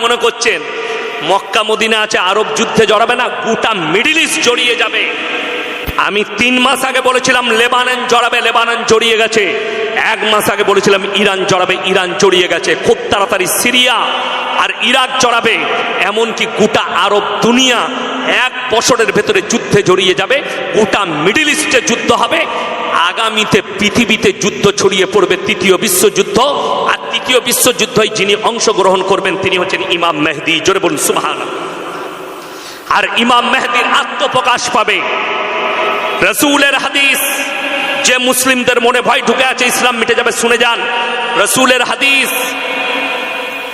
মনে করছেন Mecca Medina আছে, আরব যুদ্ধে জড়াবে না? গোটা মিডল ইস্ট জড়িয়ে যাবে। আমি 3 মাস আগে বলেছিলাম লেবানন জড়াবে, লেবানন জড়িয়ে গেছে। 1 মাস আগে বলেছিলাম ইরান জড়াবে, ইরান জড়িয়ে গেছে। খুব তাড়াতাড়ি সিরিয়া আর ইরাক জড়াবে। এমনকি গোটা আরব দুনিয়া 1 বছরের ভেতরে যুদ্ধে জড়িয়ে যাবে। গোটা মিডল ইস্টে যুদ্ধ হবে। আগামীতে পৃথিবীতে যুদ্ধ ছড়িয়ে পড়বে, 3য় বিশ্বযুদ্ধ। আর 3য় বিশ্বযুদ্ধে যিনি অংশগ্রহণ করবেন তিনি হচ্ছেন ইমাম মেহদি। জোরে বলুন সুবহানাল্লাহ। আর ইমাম মেহদির আত্মপ্রকাশ পাবে। রসুলের হাদিস, যে মুসলিমদের মনে ভয় ঢুকে আছে ইসলাম মিটে যাবে, শুনে যান। রসুলের হাদিস,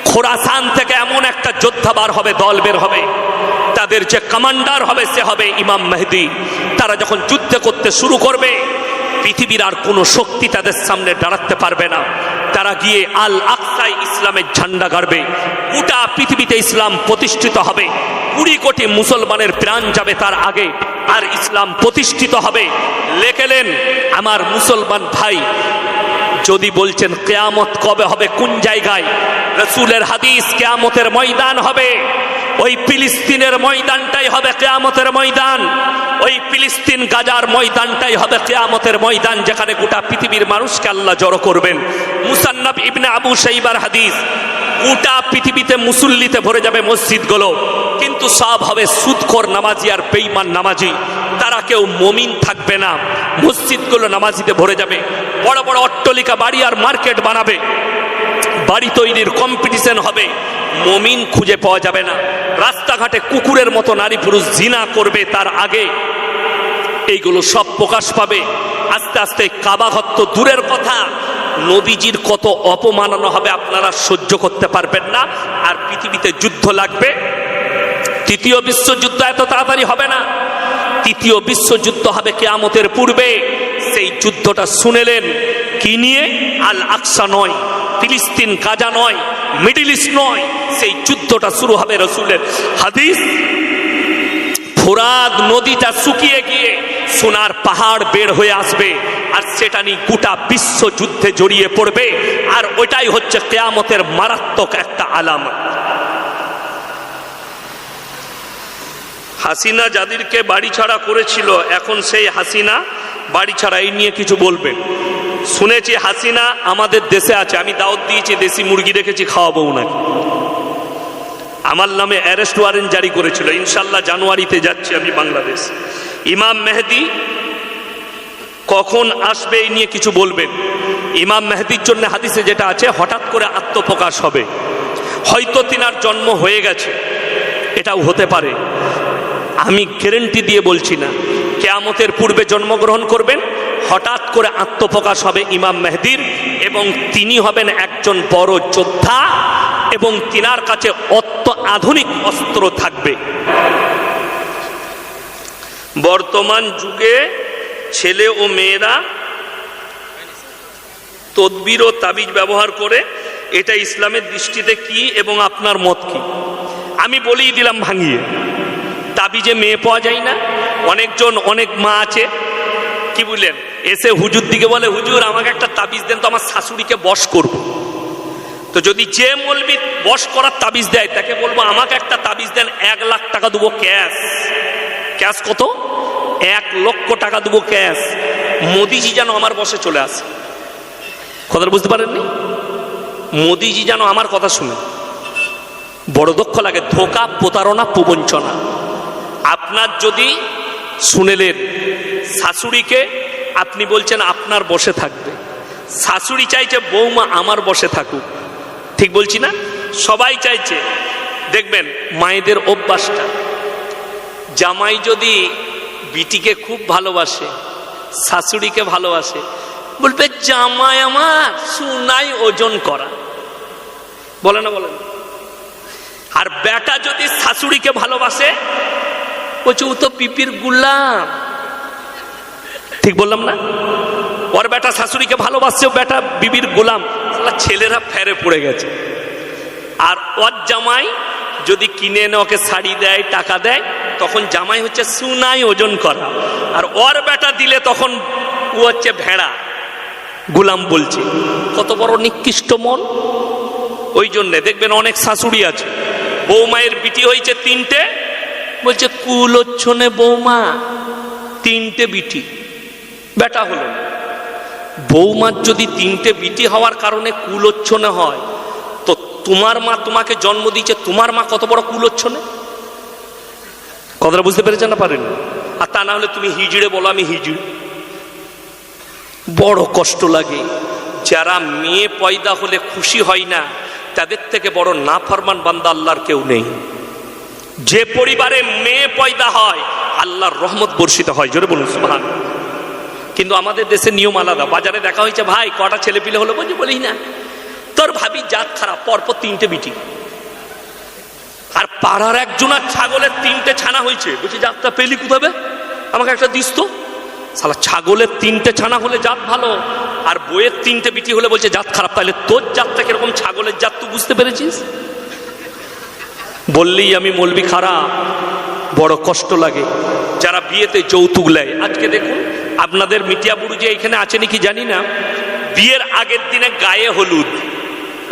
খোরাসান থেকে এমন একটা যোদ্ধা বার হবে, দল বের হবে, তাদের যে কমান্ডার হবে সে হবে ইমাম মেহদি। তারা যখন যুদ্ধ করতে শুরু করবে পৃথিবীর আর কোনো শক্তি তাদের সামনে দাঁড়াতে পারবে না। তারা গিয়ে আল আকসায় ইসলামের ঝান্ডা গাড়বে। গোটা পৃথিবীতে ইসলাম প্রতিষ্ঠিত হবে। 20 কোটি মুসলমানের প্রাণ যাবে তার আগে, আর ইসলাম প্রতিষ্ঠিত হবে। লেখেলেন আমার মুসলমান ভাই, যদি বলছেন কিয়ামত কবে হবে, কোন জায়গায়, রসুলের হাদিস, কিয়ামতের ময়দান হবে। ওই ফিলিস্তিনের ময়দানটাই হবে কিয়ামতের ময়দান। ওই ফিলিস্তিন গাজার ময়দানটাই হবে কিয়ামতের ময়দান, যেখানে গোটা পৃথিবীর মানুষকে আল্লাহ জড়ো করবেন। মুসান্নাফ ইবনে আবু শাইবার হাদিস, গোটা পৃথিবীতে মুসল্লিতে ভরে যাবে মসজিদগুলো, কিন্তু সব হবে সুদখোর নামাজি আর বেঈমান নামাজি। তারা কেউ মুমিন থাকবে না। মসজিদগুলো নামাজিতে ভরে যাবে। বড় বড় অট্টালিকা, বাড়ি আর মার্কেট বানাবে। বাড়ি তৈরির কম্পিটিশন হবে, মুমিন খুঁজে পাওয়া যাবে না। রাস্তাঘাটে কুকুরের মতো নারী পুরুষ জিনা করবে তার আগে। এইগুলো সব প্রকাশ পাবে। আস্তে আস্তে কাবা ঘর তো দূরের কথা, নবীজির কত অপমাননা হবে আপনারা সহ্য করতে পারবেন না। আর পৃথিবীতে যুদ্ধ লাগবে। 3য় বিশ্বযুদ্ধ এত তাড়াতাড়ি হবে না। 3য় বিশ্বযুদ্ধ হবে কিয়ামতের পূর্বে। সেই যুদ্ধটা শুনেলেন কি নিয়ে? আল আকসা নয়, ফিলিস্তিন গাজা নয়, মিডল ইস্ট নয়। সেই যুদ্ধটা শুরু হবে রসুলের হাদিস। ফোরাত নদীটা শুকিয়ে গিয়ে সোনার পাহাড় বের হয়ে আসবে, আর সেটা নিয়ে গোটা বিশ্ব যুদ্ধে জড়িয়ে পড়বে। আর ওইটাই হচ্ছে কিয়ামতের মারাত্মক একটা আলামত। হাসিনা যাদেরকে বাড়ি ছাড়া করেছিল, এখন সেই হাসিনা বাড়ি ছাড়া, এই নিয়ে কিছু বলবেন? শুনেছি হাসিনা আমাদের দেশে আছে। আমি দাওয়াত দিয়েছি, দেশি মুরগি রেখেছি, খাওয়াবো নাকি। আমার নামে অ্যারেস্ট ওয়ারেন্ট জারি করেছিল। ইনশাল্লাহ জানুয়ারিতে যাচ্ছি আমি বাংলাদেশ। ইমাম মেহদি কখন আসবে এই নিয়ে কিছু বলবেন? ইমাম মেহদির জন্য হাদিসে যেটা আছে, হঠাৎ করে আত্মপ্রকাশ হবে। হয়তো তিনার জন্ম হয়ে গেছে, এটাও হতে পারে। আমি গ্যারান্টি দিয়ে বলছি না। কিয়ামতের পূর্বে জন্মগ্রহণ করবেন, হঠাৎ করে আত্মপ্রকাশ হবে ইমাম মেহদির, এবং তিনি হবেন একজন বড় যোদ্ধা, এবং তিনার কাছে আধুনিক অস্ত্র থাকবে। বর্তমান যুগে ছেলে ও মেয়েরা তদবির ও তাবিজ ব্যবহার করে, এটা ইসলামের দৃষ্টিতে কি এবং আপনার মত কি? আমি বলেই দিলাম ভাঙিয়ে। তাবিজে মেয়ে পাওয়া যায় না। অনেকজন, অনেক মা আছে, কি বললেন, এসে হুজুর দিকে বলে, হুজুর আমাকে একটা তাবিজ দেন তো, আমার শাশুড়িকে বশ করব। তো যদি যে মৌলবি বশ করার তাবিজ দেয় তাকে বলবো আমাকে একটা তাবিজ দেন, 1 লাখ টাকা দেবো ক্যাশ। ক্যাশ কত? 1 লক্ষ টাকা দেবো ক্যাশ। মোদিজি যেন আমার বসে চলে আসে। কথাটা বুঝতে পারেননি? মোদিজি যেন আমার কথা শুনে। বড় দুঃখ লাগে। ধোঁকা, প্রতারণা, প্রবঞ্চনা। আপনার যদি শুনেলেন শাশুড়িকে, আপনি বলছেন আপনার বসে থাকবে, শাশুড়ি চাইছে বৌমা আমার বসে থাকুক। ঠিক বলছি না? সবাই চাইছে। দেখবেন মায়েদের অভ্যাসটা, জামাই যদি বিটিকে খুব ভালোবাসে, শাশুড়িকে ভালোবাসে, বলবে জামাই আমার সোনাই ওজন করা। বলে না? বলেন। আর বেটা যদি শাশুড়িকে ভালোবাসে, বলছে ও তো পিপির গুলাম। ঠিক বললাম না? ওর বেটা শাশুড়িকে ভালোবাসছে, বেটা বিবির গোলাম। ছেলেরা ফেরে পড়ে গেছে। আর ওর জামাই যদি কিনে এনে ওকে শাড়ি দেয়, টাকা দেয়, তখন জামাই হচ্ছে সোনাই ওজন করা। আর ওর বেটা দিলে তখন ও হচ্ছে ভেড়া, গোলাম বলছে। কত বড় নিকৃষ্ট মন। ওই জন্যে দেখবেন অনেক শাশুড়ি আছে বৌমায়ের বিটি হয়েছে 3টে, বলছে কুলোচ্ছনে বৌমা 3টে বিটি, বেটা হলো না। বৌমার যদি 3টে বিটি হওয়ার কারণে কুলোচ্ছনে হয়, তো তোমার মা তোমাকে জন্ম দিয়েছে, তোমার মা কত বড় কুলোচ্ছনে? কথাটা বুঝতে পেরেছেন না পারেন? আর তা না হলে তুমি হিজড়ে বলো, আমি হিজড়ে। বড় কষ্ট লাগে। যারা মেয়ে পয়দা হলে খুশি হয় না, তাদের থেকে বড় নাফরমান বান্দা আল্লাহর কেউ নেই। যে পরিবারে মেয়ে পয়দা হয় আল্লাহর রহমত বর্ষিত হয়, জোরে বলুন সুবহানাল্লাহ। কিন্তু আমাদের দেশের নিয়ম আলাদা। বাজারে দেখা হয়েছে, ভাই কটা ছেলে পিলে হলো? বলছি বলি না, তোর ভাবি জাত খারাপ, পরপর 3টে বিটি। আর পাড়ার একজনের ছাগলের 3টে ছানা হয়েছে, বলছি জাতটা পেলি কোথাবে, আমাকে একটা দিস তো। শালা ছাগলের 3টে ছানা হলে জাত ভালো, আর বইয়ের 3টে বিটি হলে বলছে জাত খারাপ। তাহলে তোর জাতটা কিরকম ছাগলের জাত তুই বুঝতে পেরেছিস? বললেই আমি মলবি খারাপ। বড় কষ্ট লাগে যারা বিয়েতে যৌতুক নেয়। আজকে দেখুন আপনাদের মিটিয়াবুরু যে এখানে আছে নাকি জানি না, বিয়ের আগের দিনে গায়ে হলুদ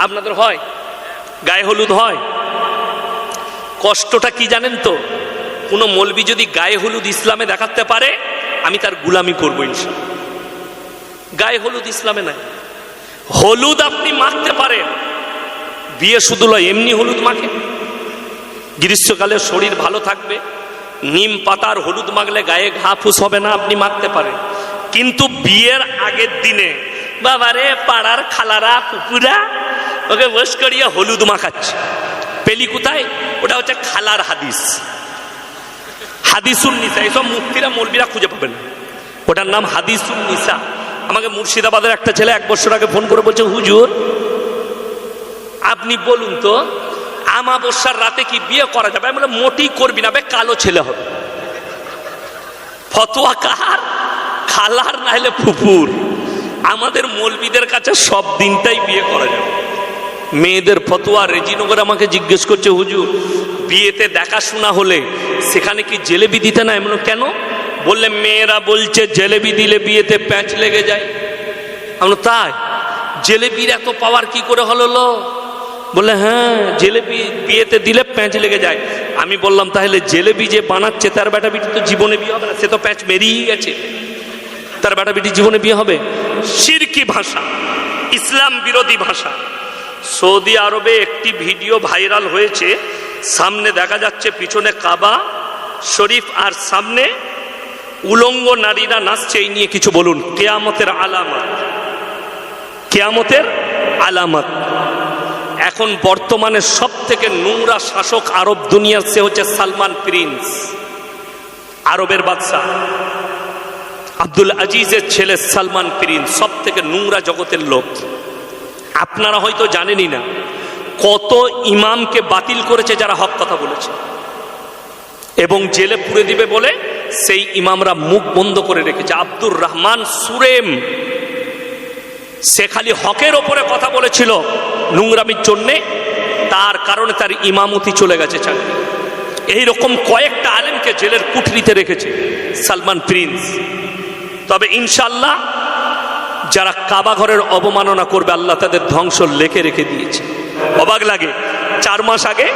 আপনাদের হয়? গায়ে হলুদ হয়। কষ্টটা কি জানেন তো? কোনো মলবি যদি গায়ে হলুদ ইসলামে দেখাতে পারে, আমি তার গুলামি করবো ইনশাআল্লাহ। গায়ে হলুদ ইসলামে নাই। হলুদ আপনি মাখতে পারেন, বিয়ে শুধু নয়, এমনি হলুদ মাখে। গ্রীষ্মকালে শরীর ভালো থাকবে, নিম পাতার হলুদ মাখলে গায়ে ঘা ফুস হবে না, আপনি মাখতে পারেন। কিন্তু বিয়ের আগের দিনে বাবারে পাড়ার খালারা পুকুরা ওকে বস করিয়ে হলুদ মাখাচ্ছে। পেলি কোথায়? ওটা হচ্ছে খালার হাদিস, হাদিসুন নিসা। এইসব মুফতিরা মৌলবিরা খুঁজে পাবেন, ওটার নাম হাদিসুন নিসা। আমাকে মুর্শিদাবাদের একটা ছেলে 1 বছর আগে ফোন করে বলছে, হুজুর আপনি বলুন তো আমাবস্যার রাতে কি বিয়ে করা যাবে? আমি বললাম মোটেই করবি না, কালো ছেলে হবে। ফতোয়া কার? খালার না হলে ফুপুর। আমাদের মৌলবিদের কাছে সব দিনটাই বিয়ে করা যাবে। মেয়েদের ফতোয়া রেজিনগর আমাকে জিজ্ঞেস করছে, হুজুর বিয়েতে দেখাশোনা হলে সেখানে কি জেলেবি দিতে না? এমন কেন? বললে মেয়েরা বলছে জেলেবি দিলে বিয়েতে প্যাঁচ লেগে যায়। আমরা তাই জেলেবির এত পাওয়ার কি করে হলো? বলে হ্যাঁ, জেলেবি বিয়েতে দিলে প্যাঁচ লেগে যায়। আমি বললাম তাহলে জেলেবি যে বানাচ্ছে তার বেটা বিটি তো জীবনে বিয়ে হবে না, সে তো প্যাঁচ মেরিয়ে গেছে, তার বেটা বিটি জীবনে বিয়ে হবে? শিরকি ভাষা, ইসলাম বিরোধী ভাষা। সৌদি আরবে একটি ভিডিও ভাইরাল হয়েছে, সামনে দেখা যাচ্ছে পিছনে কাবা শরীফ আর সামনে উলঙ্গ নারীরা নাচছে। এই নিয়ে কিছু বলুন। কিয়ামতের আলামত, কিয়ামতের আলামত। এখন বর্তমানে সব থেকে নোংরা শাসক আরব দুনিয়ার, সে হচ্ছে সালমান প্রিন্স, আরবের বাদশা আব্দুল আজিজের ছেলে সালমান প্রিন্স, সব থেকে নোংরা জগতের লোক। আপনারা হয়তো জানেনই না কত ইমামকে বাতিল করেছে যারা হক কথা বলেছে, এবং জেলে পুরে দিবে বলে সেই ইমামরা মুখ বন্ধ করে রেখেছে। আব্দুর রহমান সুরেম, সে খালি হকের ওপরে কথা বলেছিল নোংরামির জন্যে, তার কারণে তার ইমামতি চলে গেছে চাকরি। এইরকম কয়েকটা আলেমকে জেলের কুঠরিতে রেখেছে সালমান প্রিন্স। তবে ইনশাল্লাহ যারা কাবা ঘরের অবমাননা করবে আল্লাহ তাদের ধ্বংস লেখে রেখে দিয়েছে। অবাক লাগে, 4 মাস আগে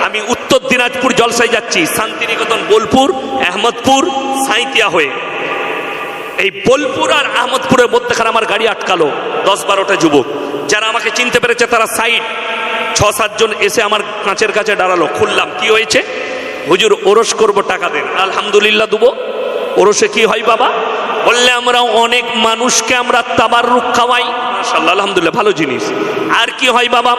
আমি উত্তর দিনাজপুর জলসায় যাচ্ছি, শান্তিনিকেতন, বোলপুর, আহমদপুর, সাঁইতিয়া হয়ে। এই বোলপুর আর আহমদপুরের মধ্যেখানে আমার গাড়ি আটকালো 10-12টা যুবক। যারা আমাকে চিনতে পেরেছে তারা সাইড, 6-7 জন এসে আমার কাঁচের কাছে দাঁড়ালো। খুললাম, কি হয়েছে? হুজুর ওরস করব, টাকা দেন। আলহামদুলিল্লাহ দেবো। ওরসে কি হয় বাবা? বললে আমরা অনেক মানুষকে আমরা তাবাররুক খাওয়াই। মাশাআল্লাহ, আলহামদুলিল্লাহ, ভালো জিনিস। আর কি হয় বাবা?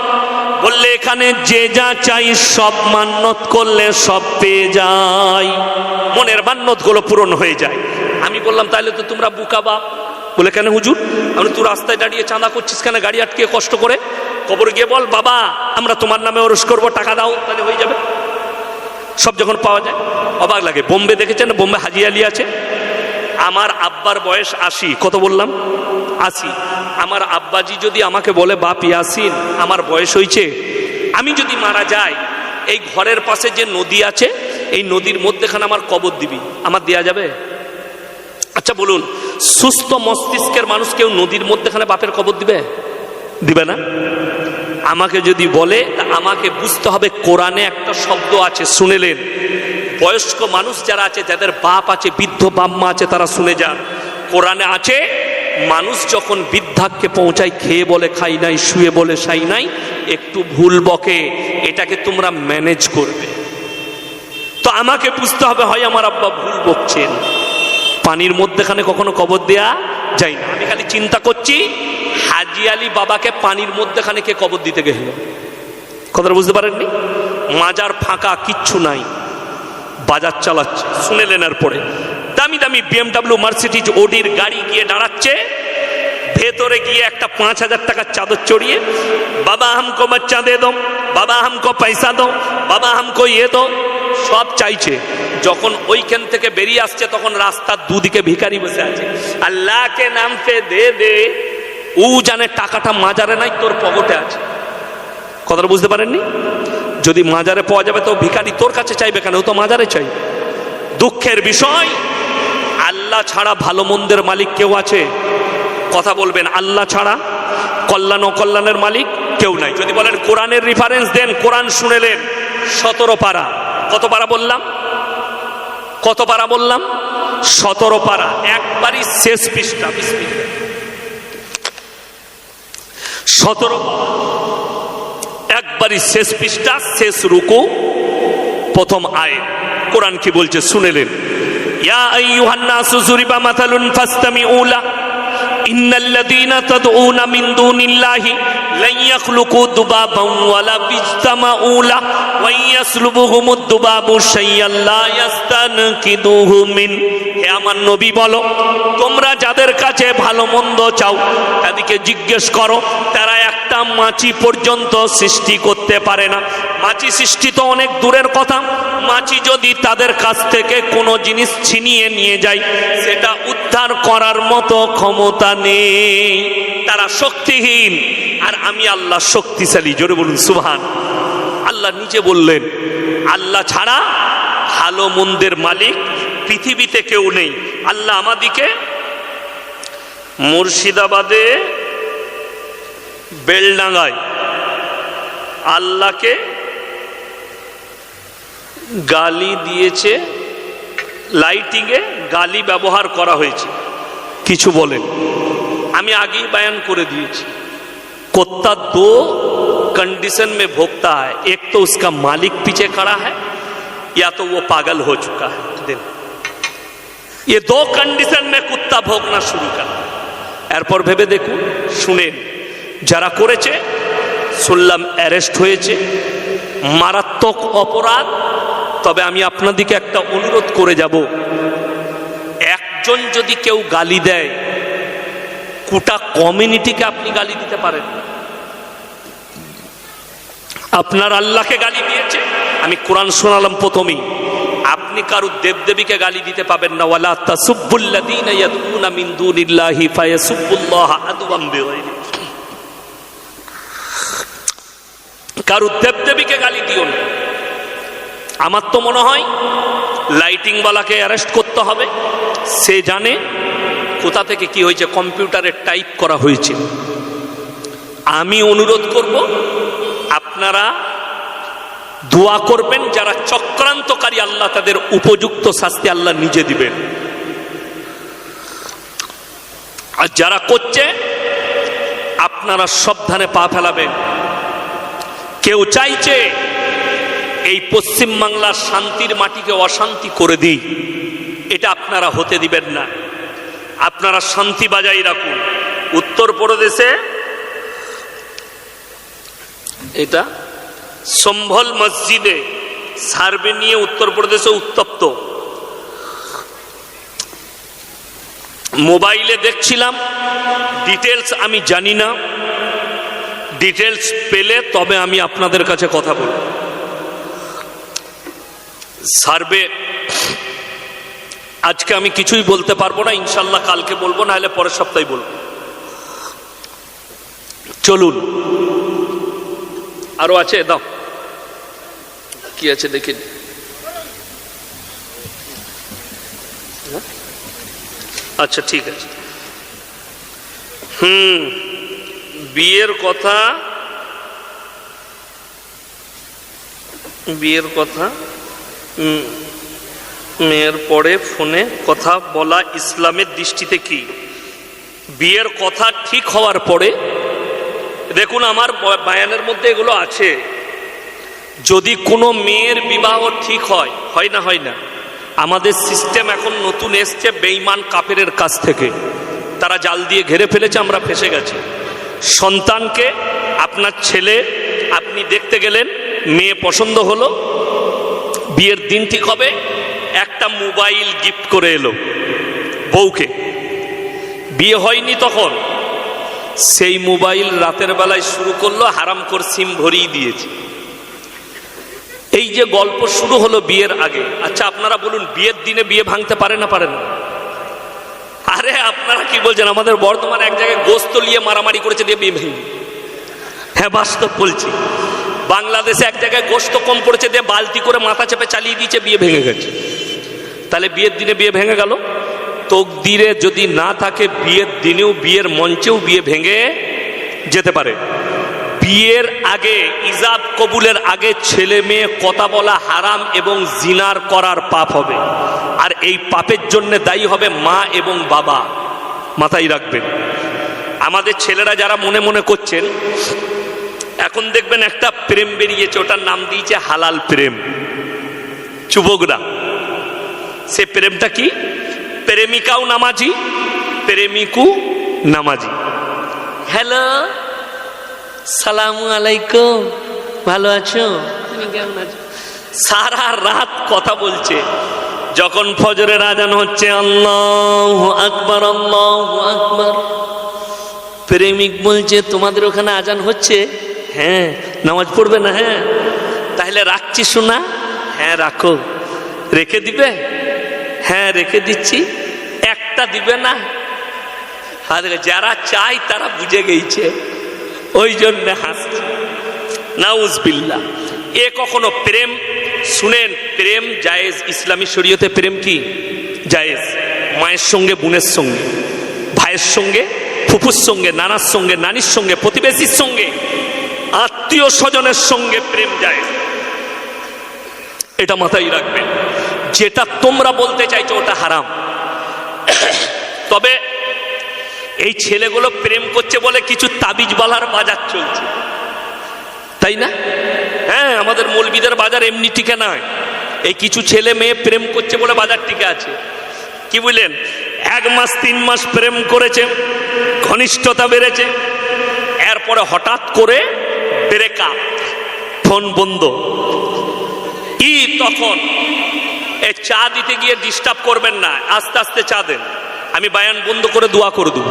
বললে এখানে যে যা চাই সব মান্নত করলে সব পেয়ে যায়, মনের মান্নত গুলো পূরণ হয়ে যায়। আমি বললাম তাহলে তো তোমরা বুকা বাপ। বলে কেন হুজুর? আমি তুই রাস্তায় দাঁড়িয়ে চাঁদা করছিস কেন গাড়ি আটকে কষ্ট করে? কবর গিয়ে বল বাবা আমরা তোমার নামে ওরস করবো, টাকা দাও, তাহলে হয়ে যাবে। সব যখন পাওয়া যায় অবাক লাগে। বোম্বে দেখেছেন? বোম্বে হাজি আলী আছে। আমার আব্বার বয়স 80। কত বললাম? 80। আমার আব্বাজি যদি আমাকে বলে বাপ ইয়াসিন আমার বয়স হয়েছে, আমি যদি মারা যাই, এই ঘরের পাশে যে নদী আছে এই নদীর মধ্যেখানে আমার কবর দিবি, আমার দেয়া যাবে? আচ্ছা বলুন, সুস্থ মস্তিষ্কের মানুষ কেউ নদীর মধ্যেখানে বাপের কবর দিবে? দিবে না। আমাকে যদি বলে, আমাকে বুঝতে হবে কোরআনে একটা শব্দ আছে, শুনেলেন? বয়স্ক মানুষ যারা আছে, যাদের বাপ আছে, বৃদ্ধ বাপ মা আছে, তারা শুনে যান। কোরআনে আছে, মানুষ যখন বৃদ্ধাক্যে পৌঁছায়, খেয়ে বলে খাই নাই, শুয়ে বলে সাই নাই, একটু ভুল বকে, এটাকে তোমরা ম্যানেজ করবে। তো আমাকে বুঝতে হবে, হয় আমার আব্বা ভুল বকছেন। পানির মধ্যেখানে কখনো কবর দেয়া যায় না। আমি খালি চিন্তা করছি, হাজি আলী বাবাকে পানির মধ্যেখানে কে কবর দিতে গেল? কথাটা বুঝতে পারেননি? মাজার ফাঁকা, কিচ্ছু নাই, বাজার চালাচ্ছে। শুনেলেন? এরপরে দামি দামি BMW মার্সিডিজ ওডির গাড়ি গিয়ে দাঁড়াচ্ছে, ভেতরে গিয়ে একটা 5,000 টাকার চাদর চড়িয়ে, বাবা হামকো বাচ্চা দে দো, বাবা হামকো পয়সা দো, বাবা হামকো ইয়ে দো, সব চাইছে। যখন ওইখান থেকে বেরিয়ে আসছে, তখন রাস্তার দুদিকে ভিখারি বসে আছে। আল্লাহকে নাম পে দে দে, ও জানে টাকাটা মাজারে নাই, তোর পকেটে আছে। কথাটা বুঝতে পারেননি? যদি মাজারে পাওয়া যাবে তো ভিখারি তোর কাছে চাইবে কেন? ও তো মাজারে চাই। দুঃখের বিষয়, আল্লাহ ছাড়া ভালো মন্দের মালিক কেউ আছে? কথা বলবেন। আল্লাহ ছাড়া কল্যাণ অকল্যাণের মালিক কেউ নাই। যদি বলেন কোরআনের রেফারেন্স দেন, কোরআন শুনেলেন 17 পারা। কত পারা বললাম? কত পারা বললাম? 17 পারা, একবারই শেষ পৃষ্ঠা। 17 একবারই শেষ পৃষ্ঠা, শেষ রুকু, প্রথম আয়াত। কোরআন কি বলছে শুনেলেন? ইয়া আইয়ুহান নাসু যুরিবা মাসালুন ফাসতামিউ লাহু ইন্নাল্লাযীনা তাদউনা মিন দুনিল্লাহি লান ইয়াখলুকু দুবাবান ওয়ালা বিজতামাউ লাহু ওয়া ইয়াসলুবুহুমুদ দুবাবু শাইয়ান লা ইয়াস্তানকিদুহু মিন। হে আমার নবী বলো, তোমরা যাদের কাছে ভালো মন্দ চাও, তাদেরকে জিজ্ঞেস করো, তারা একটা মাছি পর্যন্ত সৃষ্টি করতে পারে না। মাছি সৃষ্টি তো অনেক দূরের কথা, মাছি যদি তাদের কাছ থেকে কোনো জিনিস ছিনিয়ে নিয়ে যায়, সেটা উদ্ধার করার মতো ক্ষমতা নেই। তারা শক্তিহীন, আর আমি আল্লাহ শক্তিশালী। জোরে বলুন সুবহান। আল্লাহ নিজে বললেন, আল্লাহ ছাড়া ভালো মন্দের মালিক পৃথিবীতে কেউ নেই। আল্লাহ আমাদিকে মুর্শিদাবাদে বেলডাঙ্গায় আল্লাহকে গালি দিয়েছে, লাইটিংয়ে গালি ব্যবহার করা হয়েছে। কিছু বলেন? আমি আগেই बयान করে দিয়েছি, कुत्ता दो कंडीशन में भोगता है, एक तो उसका मालिक पीछे खड़ा है, या तो वो पागल हो चुका है। दिन ये 2 कंडीशन में कुत्ता भोगना शुरू कर। এরপর ভেবে দেখুন, শুনেন, যারা করেছে শুনলাম অ্যারেস্ট হয়েছে, মারাত্মক অপরাধ। তবে আমি আপনাদেরকে একটা অনুরোধ করে যাব, একজন যদি কেউ গালি দেয়, গোটা কমিউনিটিকে আপনি গালি দিতে পারেন। আপনার আল্লাহকে গালি দিয়েছে, আমি কোরআন শোনালাম প্রথমেই, আপনি কারো দেবদেবীকে গালি দিতে পাবেন না। ওয়ালা তাসুব্বুল্লাযীনা ইয়াদউনা মিন দুনিল্লাহি ফায়াসুব্বুল্লাহা আদওয়াম বিগাইরি। কারো দেবদেবীকে গালি দিও না। আমার তো মনে হয় লাইটিংওয়ালাকে অ্যারেস্ট করতে হবে। সে জানে কোথা থেকে কি হয়েছে, কম্পিউটারে টাইপ করা হয়েছে। আমি অনুরোধ করব, আপনারা দোয়া করবেন, যারা চক্রান্তকারী আল্লাহ তাদের উপযুক্ত শাস্তি আল্লাহ নিজে দিবেন। আর যারা করছে, আপনারা সাবধানে পা ফেলাবেন। কেউ চাইছে এই পশ্চিম বাংলার শান্তির মাটিকে অশান্তি করে দিই, এটা আপনারা হতে দিবেন না। আপনারা শান্তি বজায় রাখুন। উত্তরপ্রদেশে এটা সম্ভল মসজিদে সার্ভে নিয়ে উত্তরপ্রদেশে উত্তপ্ত। মোবাইলে দেখছিলাম, ডিটেলস আমি জানি না, ডিটেলস পেলে তবে আমি আপনাদের কাছে কথা বলব। সার্ভে আজকে আমি কিছুই বলতে পারবো না, ইনশাল্লাহ কালকে বলবো, না হলে পরের সপ্তাহে বলবো। চলুন, আরো আছে, দাও কি আছে দেখে। আচ্ছা ঠিক আছে। বিয়ের কথা বিয়ের কথা মেয়ের পরে ফোনে কথা বলা ইসলামের দৃষ্টিতে কি? বিয়ের কথা ঠিক হওয়ার পরে, দেখুন আমার বায়ানের মধ্যে এগুলো আছে, যদি কোনো মেয়ের বিবাহ ঠিক হয়, হয় না হয় না, আমাদের সিস্টেম এখন নতুন এসছে বেঈমান কাফেরের কাছ থেকে, তারা জাল দিয়ে ঘেরে ফেলেছে, আমরা ফেসে গেছি। সন্তানকে আপনার ছেলে আপনি দেখতে গেলেন, মেয়ে পছন্দ হলো, বিয়ের দিন ঠিক হবে, একটা মোবাইল গিফট করে এলো বউকে, বিয়ে হয়নি তখন, সেই মোবাইল রাতের বেলায় শুরু করলো, হারামখোর সিম ভরিয়ে দিয়েছে। এই যে গল্প শুরু হলো বিয়ের আগে। আচ্ছা আপনারা বলুন, বিয়ের দিনে বিয়ে ভাঙতে পারে না পারে না? আরে আপনারা কি বলছেন? আমাদের বর্তমানে এক জায়গায় গোস্ত নিয়ে মারামারি করেছে দিয়ে বিয়ে ভেঙে। হ্যাঁ বাস্তব বলছি, বাংলাদেশে এক জায়গায় গোস্ত কম পড়েছে দিয়ে বালতি করে মাথা চেপে চালিয়ে দিয়েছে, বিয়ে ভেঙে গেছে। তাহলে বিয়ের দিনে বিয়ে ভেঙে গেল। তকদিরে যদি না থাকে, বিয়ের দিনেও বিয়ের মঞ্চেও বিয়ে ভেঙে যেতে পারে। বিয়ের আগে, ইজাব কবুলের আগে ছেলে মেয়ে কথা বলা হারাম এবং জিনার করার পাপ হবে, আর এই পাপের জন্য দায়ী হবে মা এবং বাবা। মাথায় রাখবেন। আমাদের ছেলেরা যারা মনে মনে করছেন, এখন দেখবেন একটা প্রেম বেরিয়েছে, ওটার নাম দিয়েছে হালাল প্রেম। যুবকরা, সে প্রেমটা কি? প্রেমিকাও নামাজি, প্রেমিকও নামাজি। হ্যালো, সালামু আলাইকুম, ভালো আছো? তুমি কেমন আছো? সারা রাত কথা বলছে। যখন ফজরের আজান হচ্ছে, আল্লাহু আকবার, আল্লাহু আকবার, প্রেমিক বলছে তোমাদের ওখানে আজান হচ্ছে? হ্যাঁ। নামাজ পড়বে না? হ্যাঁ। তাহলে রাখছি শোনা? হ্যাঁ রাখো। রেখে দিবে? হ্যাঁ রেখে দিচ্ছি। একটা দিবে না? যারা চাই তারা বুঝে গেছে, ওই জন্য হাসছে। নাউজুবিল্লাহ। এ কখনো প্রেম? শুনেন, প্রেম জায়েজ, ইসলামী শরীয়তে প্রেম কি জায়েজ। মায়ের সঙ্গে বোনের সঙ্গে, ভাইয়ের সঙ্গে ফুফুর সঙ্গে, নানার সঙ্গে, নানির সঙ্গে, প্রতিবেশীর সঙ্গে, আত্মীয় স্বজনের সঙ্গে প্রেম জায়েজ। এটা মাথায় রাখবেন। যেটা তোমরা বলতে চাইছো ওটা হারাম। তবে এই ছেলেগুলো প্রেম করছে বলে কিছু তাবিজ বলার বাজার চলছে, তাই না? হ্যাঁ, আমাদের মৌলবীদের বাজার এমনি টিকে নয়। এই কিছু ছেলে মেয়ে প্রেম করছে বলে বাজার টিকে আছে। কি বুঝলেন? 1 মাস 3 মাস প্রেম করেছে, ঘনিষ্ঠতা বেড়েছে, এরপরে হঠাৎ করে ব্রেকআপ, ফোন বন্ধ। কি তখন এই চা দিতে গিয়ে ডিস্টার্ব করবেন না, আস্তে আস্তে চা দেন। আমি বায়ান বন্ধ করে দোয়া করে দেব।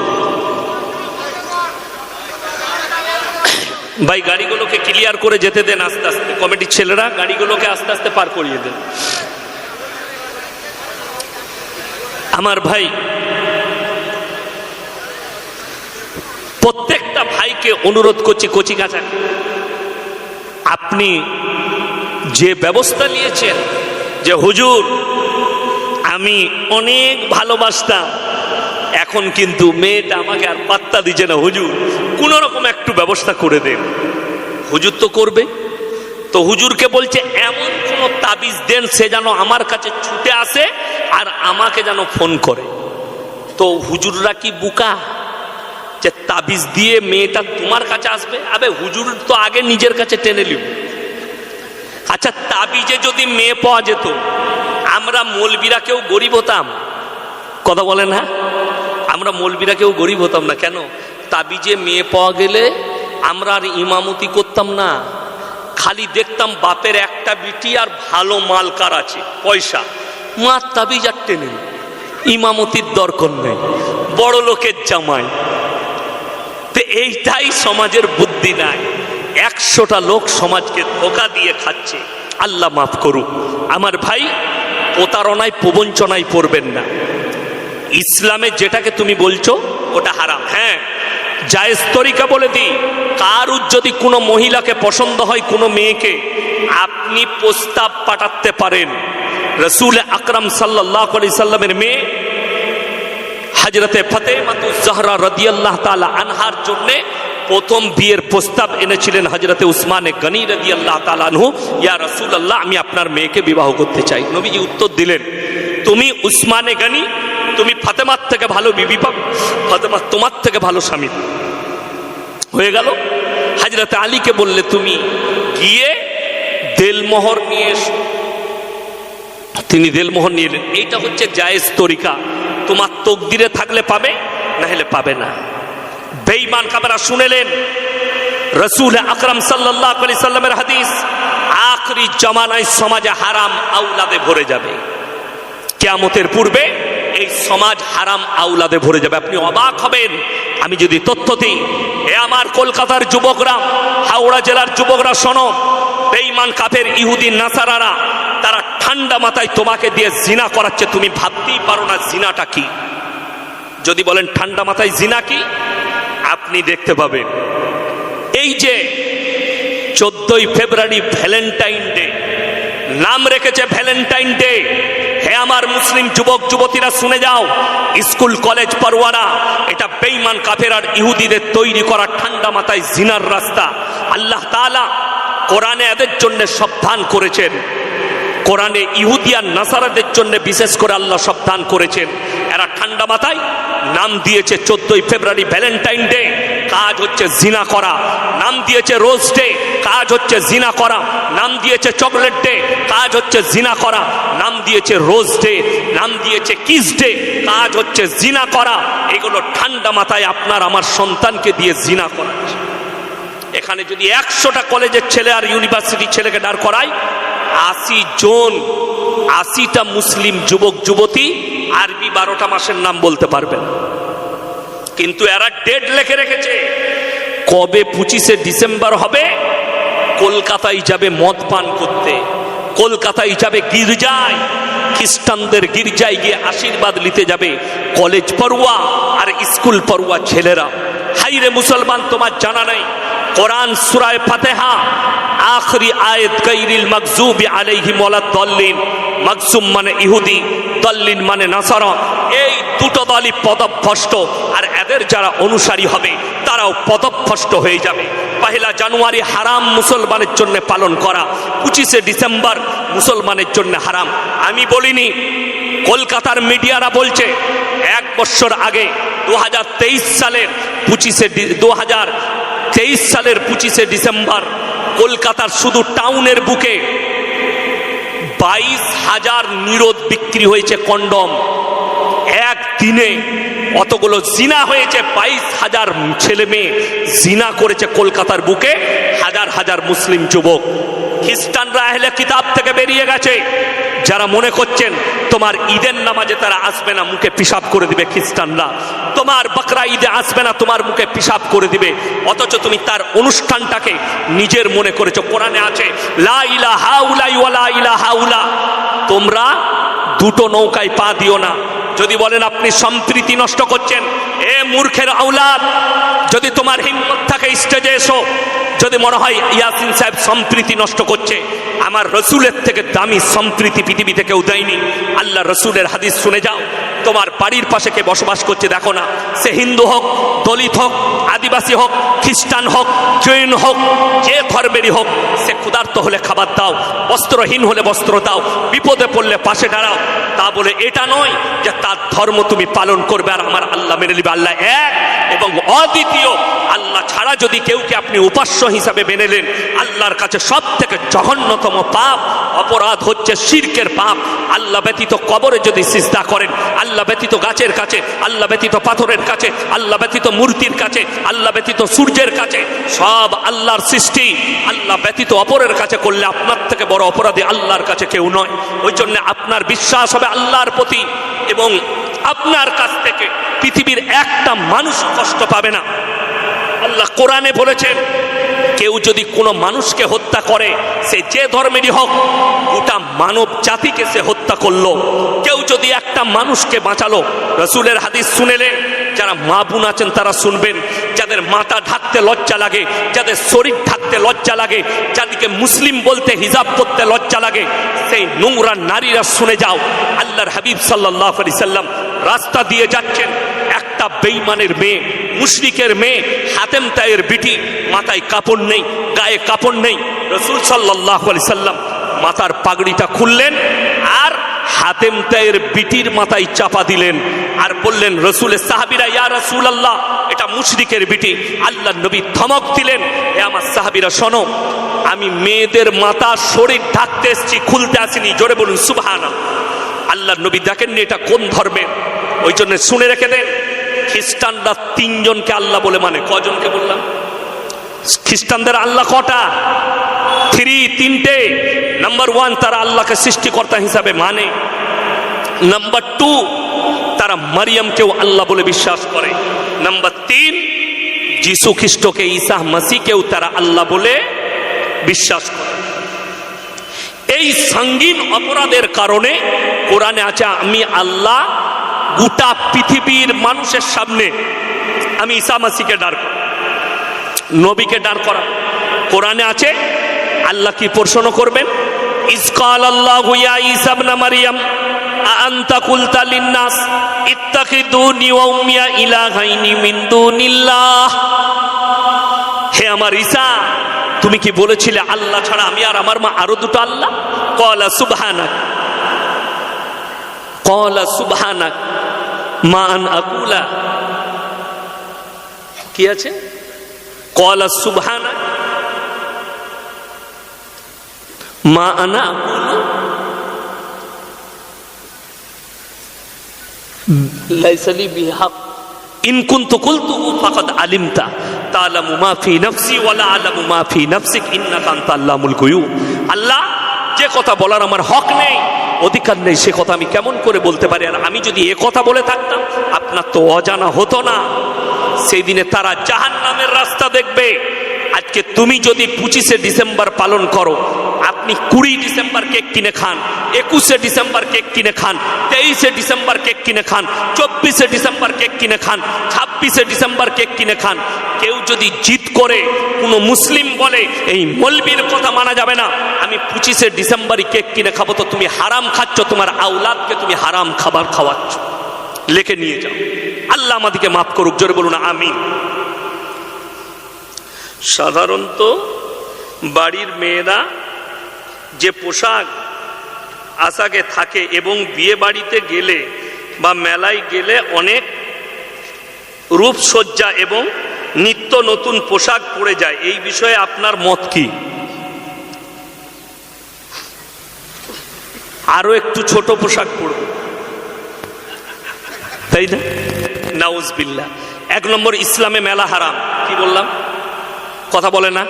ভাই গাড়িগুলোকে ক্লিয়ার করে যেতে দেন আস্তে আস্তে, কমিটির ছেলেরা গাড়িগুলোকে আস্তে আস্তে পার করিয়ে দেন। আমার ভাই, প্রত্যেকটা ভাইকে অনুরোধ করছি, কচি কাঁচা, আপনি যে ব্যবস্থা নিয়েছেন যে হুজুর আমি অনেক ভালোবাসতাম, এখন কিন্তু মেয়েটা আমাকে আর পাত্তা দিচ্ছে না, হুজুর কোন রকম একটু ব্যবস্থা করে দেন। হুজুর তো করবে। তো হুজুরকে বলছে এমন কোন তাবিজ দেন সে যেন আমার কাছে ছুটে আসে আর আমাকে যেন ফোন করে। তো হুজুররা কি বোকা যে তাবিজ দিয়ে মেয়েটা তোমার কাছে আসবে? আবে হুজুর তো আগে নিজের কাছে টেনে নিব। আচ্ছা তাবিজে যদি মেয়ে পাওয়া যেত, আমরা মৌলবীরা কেউ গরিব হতাম? কথা বলেন? হ্যাঁ, আমরা মৌলবীরা কেউ গরিব হতাম না। কেন? তাবিজে মেয়ে পাওয়া গেলে আমরা আর ইমামতি করতাম না, খালি দেখতাম বাপের একটা বিটি আর ভালো মালকার আছে, পয়সা, মা তাবিজ আর টেনে, ইমামতির দরকার নেই, বড় লোকের জামাই। তো এইটাই সমাজের বুদ্ধি নাই। 100টা লোক সমাজকে ধোঁকা দিয়ে খাচ্ছে। আল্লাহ মাফ করুক। আমার ভাই, প্রতারণায় প্রবঞ্চনায় পড়বেন না। ইসলামে যেটাকে তুমি বলছো ওটা হারাম। হ্যাঁ, জায়েজ তরিকা বলে দিই, কারুর যদি কোনো মহিলাকে পছন্দ হয়, কোনো মেয়েকে, আপনি প্রস্তাব পাঠাতে পারেন। রাসূল আকরাম সাল্লাল্লাহু আলাইহি সাল্লামের মেয়ে হযরতে ফাতেমাতুজ জাহরা রাদিয়াল্লাহু তাআলা আনহার জন্য প্রথম বিয়ের প্রস্তাব এনেছিলেন হযরতে উসমানে গনি রাদিয়াল্লাহু তাআলা আনহু, ইয়া রাসূলুল্লাহ আমি আপনার মেয়েকে বিবাহ করতে চাই। নবীজি উত্তর দিলেন, তুমি উসমানে গনি, তুমি ফাতেমার থেকে ভালো বিবি পাবে, ফাতেমা তোমার থেকে ভালো স্বামী হয়ে গেল। হযরতে আলীকে বললে তুমি গিয়ে দেলমোহর নিয়ে এসো। তিনি দেলমোহর নিয়ে এলেন। এইটা হচ্ছে জায়েজ তরিকা, তোমার তকদিরে থাকলে পাবে, না হলে পাবে না। বেঈমান কাফেররা শুনেলেন রাসূল আকরাম সাল্লাল্লাহু আলাইহি সাল্লামের হাদিস, আখরি জামানায় সমাজে হারাম আওলাদে ভরে যাবে। কিয়ামতের পূর্বে এই সমাজ হারাম আওলাদে ভরে যাবে। আপনি অবাক হবেন আমি যদি তথ্য দিই। এ আমার কলকাতার যুবকরা, হাওড়া জেলার যুবকরা শোনো, বেঈমান কাফের ইহুদি নাসারারা তারা ঠান্ডা মাথায় তোমাকে দিয়ে জিনা করাচ্ছে, তুমি ভাবতেই পারো না জিনাটা কি। যদি বলেন ঠান্ডা মাথায় জিনা কি, আপনি দেখতে পাবেন এই যে 14ই ফেব্রুয়ারি ভ্যালেন্টাইন ডে, নাম রেখেছে ভ্যালেন্টাইন ডে। হে আমার মুসলিম যুবক যুবতীরা শুনে যাও, স্কুল কলেজ পড়ুয়ারা, এটা বেঈমান কাফের আর ইহুদিদের তৈরি করা ঠান্ডা মাথায় জিনার রাস্তা। আল্লাহ তাআলা কোরআনে এদের জন্য সাবধান করেছেন, কোরআনে ইহুদি আর নাসারাদের জন্য বিশেষ করে আল্লাহ সাবধান করেছেন। এরা ঠান্ডা মাথায় নাম দিয়েছে 14ই ফেব্রুয়ারি ভ্যালেন্টাইন ডে, কাজ হচ্ছে জিনা করা। নাম দিয়েছে রোজ ডে, কাজ হচ্ছে জিনা করা। নাম দিয়েছে চকলেট ডে, কাজ হচ্ছে জিনা করা। নাম দিয়েছে রোজ ডে, নাম দিয়েছে কিস ডে, কাজ হচ্ছে জিনা করা। এগুলো ঠান্ডা মাথায় আপনার আমার সন্তানকে দিয়ে জিনা করা। এখানে যদি 100টা কলেজের ছেলে আর ইউনিভার্সিটির ছেলেকে দাঁড় করায়, 80 জন 80টা মুসলিম যুবক যুবতী আরবি 12টা মাসের নাম বলতে পারবেন। কিন্তু এরা ডেট লিখে রেখেছে কবে 25শে ডিসেম্বর হবে, কলকাতায় যাবে মদ পান করতে, কলকাতায় যাবে গির্জায়, খ্রিস্টানদের গির্জায় গিয়ে আশীর্বাদ নিতে যাবে কলেজ পড়ুয়া আর স্কুল পড়ুয়া ছেলেরা। হাইরে মুসলমান, তোমার জানা নাই কোরআন সূরা ফাতিহা আখরি আয়াত গায়রিল মাগজুবি আলাইহিম ওয়ালাদ-দাল্লিন, মাগজুম মানে ইহুদি, দাল্লিন মানে নাসারা। এই দুটো দলই পদভ্রষ্ট, আর এদের যারা অনুসারী হবে তারাও পদভ্রষ্ট হয়ে যাবে। 1 জানুয়ারি হারাম মুসলমানের জন্য পালন করা, 25শে ডিসেম্বর মুসলমানের জন্য হারাম। আমি বলিনি, কলকাতার মিডিয়ারা বলছে 1 বছর আগে 2023 সালের 25শে ডিসেম্বর কলকাতার শুধু টাউনের বুকে 22,000 নিরোধ বিক্রি হয়েছে কন্ডম। একদিনে অতগুলো জিনা হয়েছে, 22,000 ছেলে মেয়ে জিনা করেছে কলকাতার বুকে, হাজার হাজার মুসলিম যুবক। খ্রিস্টানরা আহলে কিতাব থেকে বেরিয়ে গেছে। যারা মনে করছেন তোমার ঈদের নামাজে তারা আসবে না, মুখে পিশাব করে দিবে খ্রিস্টানরা, তোমার বকরা ঈদে আসবে না, তোমার মুখে পিশাব করে দিবে, অথচ তুমি তার অনুষ্ঠানটাকে নিজের মনে করেছো। কোরআনে আছে লা ইলাহা ইল্লাল্লাহ ওয়া লা ইলাহা ইল্লাল্লাহ। তোমরা দুটো নৌকায় পা দিও না। যদি বলেন আপনি সম্প্রীতি নষ্ট করছেন, এ মূর্খের আওলাদ, যদি তোমার হিম্মত থাকে স্টেজে এসো। যদি মনে হয় ইয়াসিন সাহেব সম্প্রীতি নষ্ট করছে, আমার রসুলের থেকে দামি সম্প্রীতি পৃথিবীতে কেউ দেয়নি। আল্লাহ রসুলের হাদিস শুনে যাও। তোমার বাড়ির পাশে কে বসবাস করছে দেখো না, সে হিন্দু হোক, দলিত হোক, আদিবাসী হোক, খ্রিস্টান হোক, জৈন হোক, যে ধর্মেরই হোক, সে ক্ষুধার্ত হলে খাবার দাও, বস্ত্রহীন হলে বস্ত্র দাও, বিপদে পড়লে পাশে দাঁড়াও। তা বলে এটা নয় যে তার ধর্ম তুমি পালন করবে আর আমার আল্লাহ মেনে নিবে। আল্লাহ এক এবং অদ্বিতীয়। আল্লাহ ছাড়া যদি কেউকে আপনি উপাস্য হিসাবে মেনে নেন, আল্লাহর কাছে সব থেকে জঘন্যতম পাপ অপরাধ হচ্ছে শিরকের পাপ। আল্লাহ ব্যতীত কবরে যদি সিজদা করেন, আল্লাহ ব্যতীত গাছের কাছে, আল্লাহ ব্যতীত পাথরের কাছে, আল্লাহ ব্যতীত মূর্তির কাছে, আল্লাহ ব্যতীত সূর্যের কাছে, সব আল্লাহর সৃষ্টি, আল্লাহ ব্যতীত অপরের কাছে করলে আপনার থেকে বড় অপরাধী আল্লাহর কাছে কেউ নয়। ওই জন্য আপনার বিশ্বাস হবে আল্লাহর প্রতি, এবং আপনার কাছ থেকে পৃথিবীর একটা মানুষ কষ্ট পাবে না। আল্লাহ কোরআনে বলেছেন, কেউ যদি কোনো মানুষকে হত্যা করে, সে যে ধর্মেরই হোক, গোটা মানব জাতিকে সে হত্যা করলো। কেউ যদি একটা মানুষকে বাঁচালো, রসুলের হাদিস শুনেলেন, যারা মা বোন আছেন তারা শুনবেন, যাদের মাথা ঢাকতে লজ্জা লাগে, যাদের শরীর ঢাকতে লজ্জা লাগে, যাদেরকে মুসলিম বলতে হিজাব করতে লজ্জা লাগে, সেই নোংরা নারীরা শুনে যাও। আল্লাহর হাবিব সাল্লাল্লাহু আলাইহি সাল্লাম রাস্তা দিয়ে যাচ্ছেন, একটা বেঈমানের মেয়ে মুশরিকের মেয়ে হাতেম তায়ের বিটি, মাথায় কাপড় নেই, গায়ে কাপড় নেই। রাসূল সাল্লাল্লাহু আলাইহি সাল্লাম মাথার পাগড়িটা খুললেন আর হাতেম তায়ের বিটির মাথায় চাপা দিলেন আর বললেন, রাসূলের সাহাবীরা, ইয়া রাসূলুল্লাহ, এটা মুশরিকের বিটি। আল্লাহর নবী ধমক দিলেন, এ আমার সাহাবীরা শোনো, আমি মেয়েদের মাথা শরীর ঢাকতে এসেছি, খুলতে আসিনি। জোরে বলুন সুবহানাল্লাহ। আল্লাহর নবী দেখেননি এটা কোন ধর্মের, ওই জন্য শুনে রেখে দেন। খ্রিস্টানরা 3 জনকে আল্লাহ বলে মানে। কজনকে বললাম? খ্রিস্টানদের আল্লাহ কটা? 3টে। নাম্বার 1, তারা আল্লাহকে সৃষ্টিকর্তা হিসাবে মানে। নাম্বার 2, তারা মারিয়ামকেও আল্লাহ বলে বিশ্বাস করে। নাম্বার 3, যিশু খ্রিস্টকে, ঈসা মাসিহকেও তারা আল্লাহ বলে বিশ্বাস করে। এই সঙ্গীন অপরাধের কারণে কোরআনে আছে, আমি আল্লাহ গোটা পৃথিবীর মানুষের সামনে আমি ঈসা মাসিহকে দাঁড় করা, নবীকে দাঁড় করা। কোরআনে আছে আল্লাহ কি প্রশ্ন করবেন? ইজ ক্বাল আল্লাহু ইয়া ঈসা ইবনে মারইয়াম আনতা কুলতা লিন-নাস ইত্তাখিযুনি ওয়া উম্মিয়া ইলাহাইনি মিন দুনিল্লাহ। হে আমার ঈসা, তুমি কি বলেছিলে আল্লাহ ছাড়া আমি আর আমার মা আরো দুটো আল্লাহ? ক্বালা সুবহানাক, ক্বালা সুবহানাক মা আন আকুলা। কি আছে? ক্বালা সুবহানাক মা আনা আকুলু লাইসা লি বিহাক ইন কুনতু কুলতুহু ফাকাদ আলিমতা তা'লামু মা ফি নাফসি ওয়া লা আ'লামু মা ফি নাফসিক ইন্নাকা আনতা আল্লামুল গুয়ুব। আল্লাহ, যে কথা বলার আমার হক নেই, অধিকার নেই, সে কথা আমি কেমন করে বলতে পারি? আর আমি যদি এ কথা বলে থাকতাম, আপনার তো অজানা হতো না। সেই দিনে তারা জাহান্নামের রাস্তা দেখবে। আজকে তুমি যদি 25শে ডিসেম্বর পালন করো, আপনি 20 ডিসেম্বর কেক কিনে খান, 21শে ডিসেম্বর কেক কিনে খান, 23শে ডিসেম্বর কেক কিনে খান, 24শে ডিসেম্বর কেক কিনে খান, 26শে ডিসেম্বর কেক কিনে খান। কেউ যদি জিদ করে কোনো মুসলিম বলে এই মৌলবীর কথা মানা যাবে না, আমি 25শে ডিসেম্বরই কেক কিনে খাবো, তো তুমি হারাম খাচ্ছ, তোমার আওলাদকে তুমি হারাম খাবার খাওয়াচ্ছ। লিখে নিয়ে যাও। আল্লাহ আমাদেরকে মাফ করুক। জোরে বলুন আমিন। সাধারণত বাড়ির মেয়েরা যে পোশাক আশাকে থাকে এবং বিয়ে বাড়িতে গেলে বা মেলায় গেলে অনেক রূপসজ্জা এবং নিত্য নতুন পোশাক পরে যায়, এই বিষয়ে আপনার মত কি? আরো একটু ছোট পোশাক পরবে, তাই না? নাউজুবিল্লাহ। 1 নম্বর, ইসলামে মেলা হারাম। কি বললাম? কথা বলে না?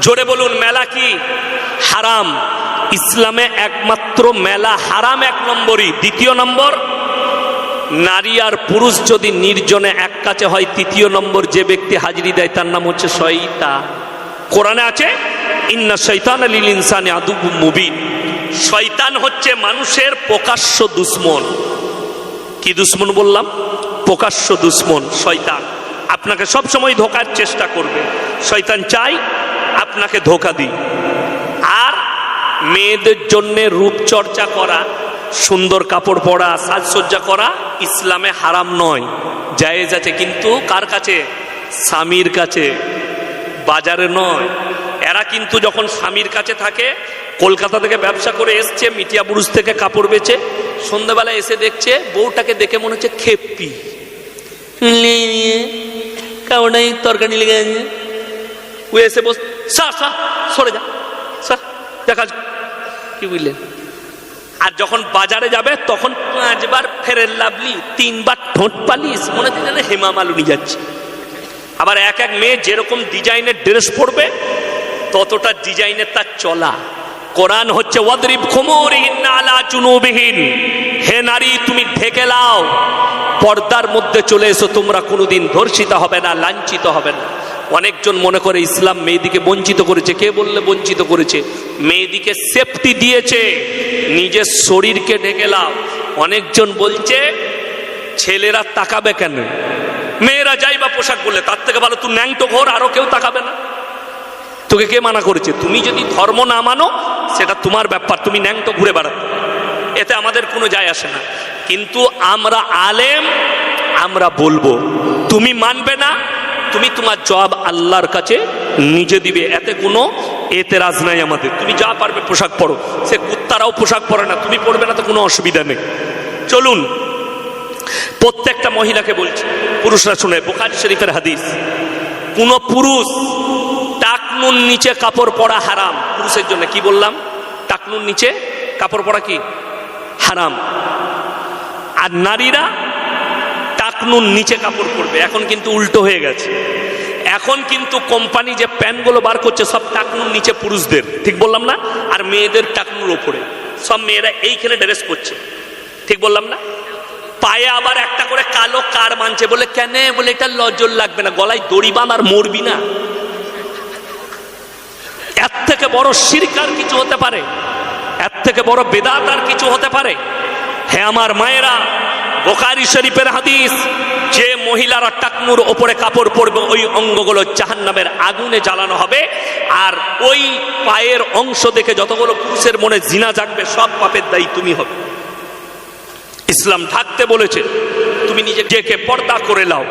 জোরে বলুন, মেলা কি হারাম? ইসলামে একমাত্র মেলা হারাম 1 নম্বরই। 2 নম্বর, নারী আর পুরুষ যদি নির্জনে এক কাছে হয়, 3 নম্বর যে ব্যক্তি হাজিরি দেয় তার নাম হচ্ছে শয়তান। কোরআনে আছে, ইন্না শাইতানা লিল ইনসানি আদুউম মুবিন। শয়তান হচ্ছে মানুষের প্রকাশ্য দুশমন। কি দুশমন বললাম? প্রকাশ্য দুশমন শয়তান। আপনাকে সব সময় ধোকার চেষ্টা করবে। শয়তান চাই আপনাকে ধোকা দিই। আর মেয়েদের জন্য রূপচর্চা করা, সুন্দর কাপড় পরা, সাজসজ্জা করা ইসলামে হারাম নয়, জায়েজ আছে। কিন্তু কার কাছে? স্বামীর কাছে, বাজারে নয়। এরা কিন্তু যখন স্বামীর কাছে থাকে, কলকাতা থেকে ব্যবসা করে এসছে, মিটিয়া বুরুজ থেকে কাপড় বেচে, সন্ধ্যাবেলা এসে দেখছে বউটাকে দেখে মনে হচ্ছে খেপি, কাউনাই তরকারি লেগে ও এসে বস, সরে যা, দেখা কি বুঝলেন? আর যখন বাজারে যাবে তখন 5 বার ফেরের লাভলি, 3 বার ঠোঁট পালিশ, মনে হচ্ছে যেন হেমা মালিনী যাচ্ছে। আবার এক এক মেয়ে যেরকম ডিজাইনের ড্রেস পরবে ততটা ডিজাইনের তার চলা। কোরআন হচ্ছে ওয়াদরিব খুমুরিহিন্না আলা জুনুবিহিন। হে নারী, তুমি ঢেকে লাও, পর্দার মধ্যে চলে এসো, তোমরা কোনোদিন ধর্ষিত হবে না, লাঞ্ছিত হবে না। অনেকজন মনে করে ইসলাম মেয়েদিকে বঞ্চিত করেছে। কে বললে বঞ্চিত করেছে? মেয়েদিকে সেফটি দিয়েছে, নিজের শরীরকে ঢেকে লাও। অনেকজন বলছে ছেলেরা তাকাবে কেন, মেয়েরা যাই বা পোশাক বললে, তার থেকে ভালো তুই ন্যাংটো ঘর, আরো কেউ তাকাবে না। তোকে কে মানা করেছে? তুমি যদি ধর্ম না মানো সেটা তোমার ব্যাপার, তুমি ন্যাংটো ঘুরে বেড়াতে, এতে আমাদের কোনো যায় আসে না। কিন্তু আমরা আলেম, আমরা বলবো তুমি মানবে না, তুমি তোমার জবাব আল্লাহর কাছে নিজে দিবে, এতে কোনো এতেরাজ নাই আমাদের। তুমি যা পারবে পোশাক পরো, সে কুত্তারাও পোশাক পরে না, তুমি পরবে না তো কোনো অসুবিধা নেই। চলুন, প্রত্যেকটা মহিলাকে বলছি, পুরুষরা শুনে, বুখারী শরীফের হাদিস, কোন পুরুষ টাকনুর নিচে কাপড় পরা হারাম পুরুষের জন্য। কি বললাম? টাকনুর নিচে কাপড় পরা কি হারাম। আর নারীরা টাকনুর নিচে কাপড় পরবে। এখন কিন্তু উল্টো হয়ে গেছে, এখন কিন্তু কোম্পানি যে প্যান্টগুলো বার করছে সব টাকনুর নিচে পুরুষদের, ঠিক বললাম না? আর মেয়েদের টাকনুর ওপরে, সব মেয়েরা এইখানে ড্রেস করছে, ঠিক বললাম না? পায়ে আবার একটা করে কালো কার বাঁধছে, বলে কেন? বলে এটা লজ্জর লাগবে না, গলায় দড়ি বাঁধ আর মরবি না। এর থেকে বড় শিরক আর কিছু হতে পারে? এর থেকে বড় বেদাত আর কিছু হতে পারে? হে আমার মায়েরা, বুখারী শরীফের হাদিস, যে মহিলারা টাকনুর ওপরে কাপড় পরবে ওই অঙ্গগুলো জাহান্নামের আগুনে জ্বালানো হবে। আর ওই পায়ের অংশ দেখে যতগুলো পুরুষের মনে জিনা জাগবে সব পাপের দায়ী তুমি হবে। ইসলাম ঢাকতে বলেছে, তুমি নিজেকে পর্দা করে নাও।